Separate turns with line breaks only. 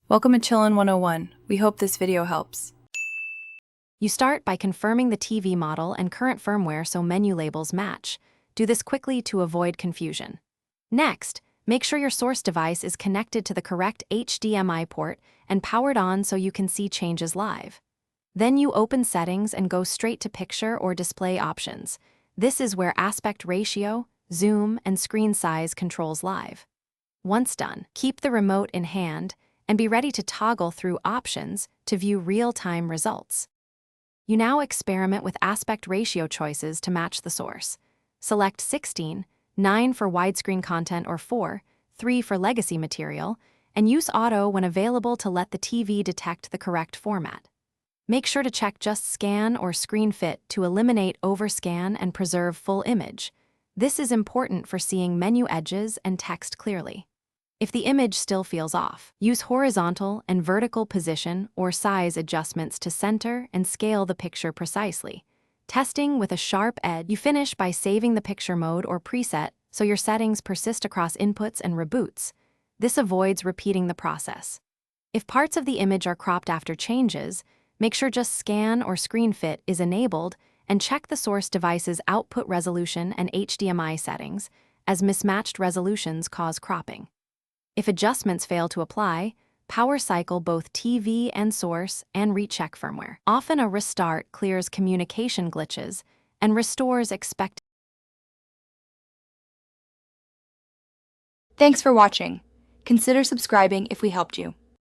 Welcome to Chillin' 101. We hope this video helps.
You start by confirming the TV model and current firmware so menu labels match. Do this quickly to avoid confusion. Next, make sure your source device is connected to the correct HDMI port and powered on so you can see changes live. Then you open settings and go straight to picture or display options. This is where aspect ratio, zoom, and screen size controls live. Once done, keep the remote in hand and be ready to toggle through options to view real-time results. You now experiment with aspect ratio choices to match the source. Select 16, 9 for widescreen content or 4, 3 for legacy material, and use auto when available to let the TV detect the correct format. Make sure to check just scan or screen fit to eliminate overscan and preserve full image. This is important for seeing menu edges and text clearly. If the image still feels off, use horizontal and vertical position or size adjustments to center and scale the picture precisely. Testing with a sharp edge, you finish by saving the picture mode or preset so your settings persist across inputs and reboots. This avoids repeating the process. If parts of the image are cropped after changes, make sure just scan or screen fit is enabled and check the source device's output resolution and HDMI settings, as mismatched resolutions cause cropping. If adjustments fail to apply, power cycle both TV and source and recheck firmware. Often a restart clears communication glitches and restores expected.
Thanks for watching. Consider subscribing if we helped you.